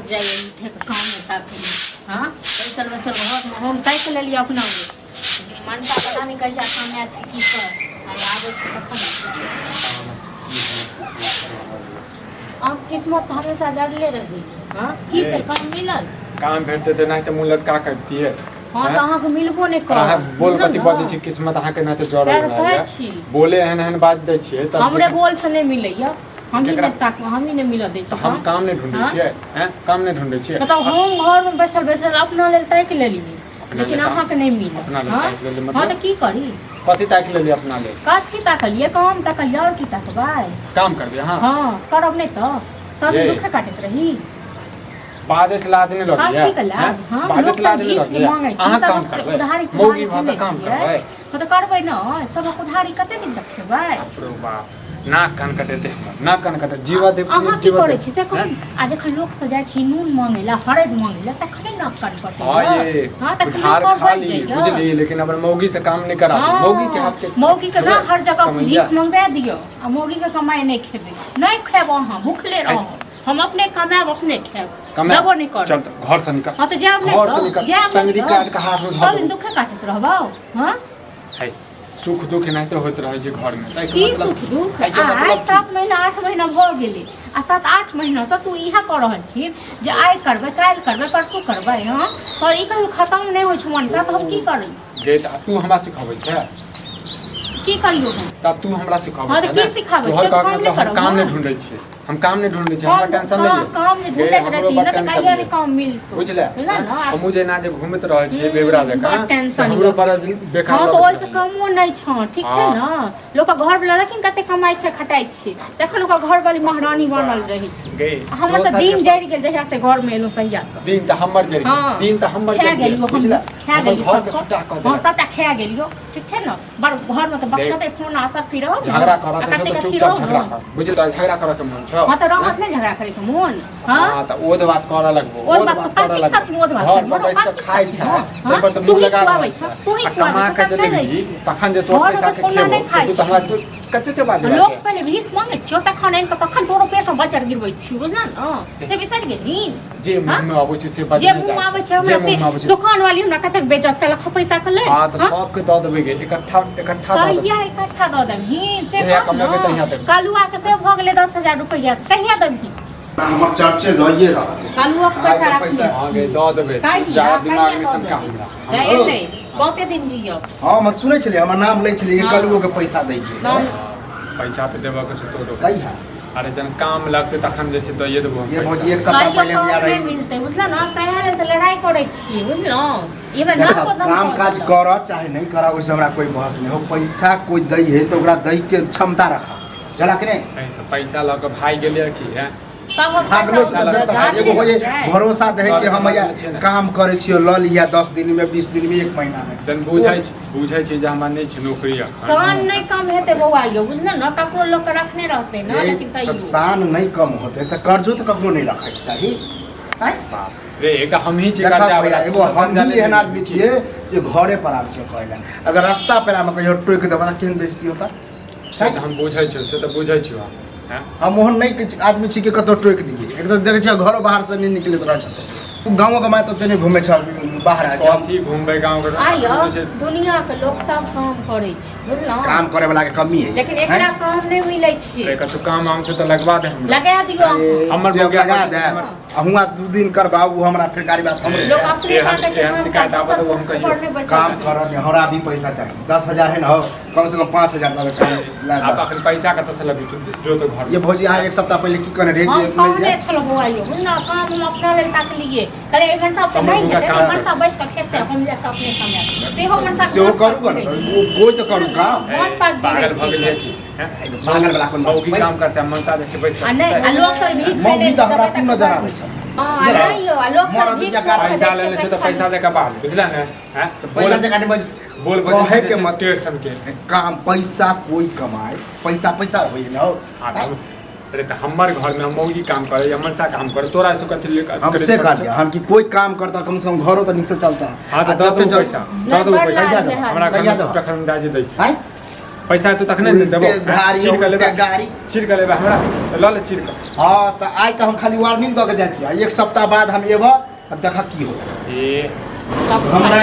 लग जाइए उठे के काम में ताकि हाँ बैसल बैसल घर में हम ताकि ले लिया अपना मनसा पता नहीं कहिया समय की कर आगे अब किस्मत हमेशा जड़ले रही हाँ की कर काम मिलल काम भेटते थे नहीं तो मुँह लटका करती है हाँ तो अहाँ को मिलबो नहीं कर अहाँ बोल कथी बाजै छी किस्मत अहाँ के ना तो जड़ल रहे बोले एहन एहन बात दै छियै तब हमरे बोल से नहीं मिलैया हम ही नहीं मिल दै छी हम काम नहीं ढूंढै छियै हैं काम नहीं ढूंढै छियै मतलब हम घर में बैसल बैसल अपना लेल ताकि लेलिए लेकिन अहाँ के नहीं मिलल हाँ तो की करी कथी ताकि लेलिए अपना लेल कथी ताकलिए काम ताकलिए और की ताकबै काम करबे हां करब नहीं तो सब दुख काटत रही बादत लाद नहीं लग गया हां बादत लाद नहीं लग गया अहाँ काम करबै उधारी मौगी भऽ के काम करबै तो करबै न सब उधारी कते दिन तक खेबै बाप रे बाप नाक कान कटेते हमर नाक कान कटे जीवा दे अहाँ की करै छी से कोन आज एखन लोक से जाइ छी नून मांगैला हरद मांगैला तखने नाक कान कटे हां तखने खाली बुझली लेकिन अपन मौगी से काम नहीं करा मौगी के हाथ के मौगी के ना हर जगह भीख मंगवा दियो आ मौगी के कमाई नहीं खेबै नहीं खेब अहाँ भूखले रहो हम अपने कमाब अपने खेब जबो नहीं कर चल घर से निकल हां तो जाब नहीं घर से निकल तंगड़ी काट के हाथ में धर सब दुख काटत रहबौ हां है सुख दुख नहीं तो होत रहे छै घर में की सुख दुख आइ 7 महीना 8 महीना भ गेलै आ 7-8 महीना से तू इहा कर रहल छी जे आइ करबै काल करबै परसू करबै हां तो ई कहियो खत्म नहीं होय छै मन साथ हम की करी जे तू हमरा सिखाबै छै की करियो हम तब तू हमरा सिखाबै छै की सिखाबै छै काम नहीं ढूंढै छी हम काम नहीं ढूंढै छी हमरा टेंशन नहीं काम नहीं ढूंढैत रहती न त काहे रे काम मिलतो बुझले हम मुझे ना जे घूमत रहै छी बेवरा लेका हमरो पर बेकार हां तो ओइ से कमो नहीं छ ठीक छै न लोक घर वाला लेकिन कते कमाई छै खटाई छै देखन लोक घर वाली महारानी बनल रहै छै हमर त दिन जरि गेल जहिया से घर में एलो तहिया से दिन त हमर जरि गेल दिन त हमर जरि गेल बुझला खा गेलियो घर के छुट्टा क दे हां सबटा खा गेलियो ठीक छै न बड़ घर में त बकते सोना सब फिर रहो झगड़ा करत त चुपचाप झगड़ा कर बुझल झगड़ा करत के मन छ हां त रहत नहीं झगड़ा करे के मन हां त ओद बात करे लगबो ओद बात करे लगबो घर पर बैस के खाइ छै पर त मुंह लगा तू ही कमा के देली तखन जे तोर पैसा के खेबो तू त हमरा कच्चे चबा दे लोग पहले भीख मांगे छोटा खाने इनका तखन तोरो पैसा बचर गिरबै छी बुझना न से बिसर गेली जे मुंह में आबै छै से बात जे मुंह आबै छै हमरा से दुकान वाली हमरा कते बेचत के लख पैसा के ले हां त सब के द देबै गे इकट्ठा द कहिया इकट्ठा द देबही से कालुआ के से भ गेलै 10,000 रुपया कहिया देबही हमर चर्चे लइए रहा कालुआ के पैसा रखी आगे द देबै ज्यादा दिमाग में सब काम हमरा नहीं नहीं बहुते दिन जियो हां मत सुनै छलिए हमर नाम लै छलिए कालुओ के पैसा दै के पैसा त देबा के छ तो कहिया अरे जन काम लगते तखन जे छै तो ये देबो ये भौजी एक सप्ताह पहले हम आ रही मिलते बुझला ना तैयार त लड़ाई करै छी बुझलो ये बे ना को काम काज कर चाहे नहीं करा ओइसे हमरा कोई बहस नहीं हो पैसा कोई दै है तो ओकरा दै के क्षमता रखा जला कि नहीं तो पैसा ल के भाई गेले की है भागलो से एगो होय भरोसा दे कि हम या काम करे छियो ल लिया 10 दिन में 20 दिन में 1 महीना में जन बुझै छै जे हमरा नहीं छै नौकरी शान नहीं कम हेते बौआ यो बुझल न ककरो लोग रखने रहते न लेकिन तइयो शान नहीं कम होते त कर्जो तो ककरो नहीं रखे के चाहिए हैं बाप रे एक हम ही छै कर्जा वाला एगो हम ही एहन आदमी छिए जे घरे पर आबै छै कहला अगर रास्ता पर हम कहियो टोक देबा त केन बेइज्जती होता शायद हम बुझै छै से त बुझै छियो हम ओहन नहीं आदमी छी के कतो टोक दिए एक तो देखे छ घर बाहर से नहीं निकलत रह छ गांव के माय तो तेने घूमे छ बाहर आ कथी घूमबे गांव के आयो दुनिया के लोग सब काम करे छै बुझलो काम करे वाला के कमी है लेकिन एकरा काम नहीं मिलै छै एक तो काम आम छ त लगवा दे हम लगा दियो हमर जे लगा दे अहुआ 2 दिन करबाऊ हमरा फिर गाड़ी बात हमरे लोग अपने एहन शिकायत आबे तो हम कहियो काम कर हमरा भी पैसा चाहिए 10,000 है ना कम से कम 5,000 देबे काम आप अखन पैसा का तसल अभी जो तो घर ये भौजी आ एक सप्ताह पहले की कने रे मिल जाए चलो बुआइयो बुझना काम हम अपना लेल ताक लिए करे एक घंटा पे नहीं है एक घंटा बैठ के खेते हम जा के अपने कमाए से हो घंटा से करू कर कोई तो करू काम पागल भ गेलिए की पागल वाला कोन मौगी काम करते हैं मनसा से बैठ के नहीं लोग सब भी मौगी तो हमरा कोन नजर आबै छ हां नहीं लोग सब भी पैसा लेने छ तो पैसा दे के बाद बुझला ने हैं तो पैसा जका ने बोल कहे के मत टेंशन के काम पैसा कोई कमाए पैसा पैसा होई न अरे तो हमारे घर में मौगी काम करे या मनसा काम करे तोरा से कथी हमसे कर दिया हम कि कोई काम करता कम से कम घरो तो निक से चलता हां तो दो पैसा हमरा कहिया दो टखन दाजी दै छै पैसा तू तखने न देबो गाड़ी चीर के लेबे गाड़ी चीर के लेबे हमरा त ल ले चीर के हां त आइ त हम खाली वार्निंग द के जाइ छी एक सप्ताह बाद हम एबो आ देखा की हो ए हमरा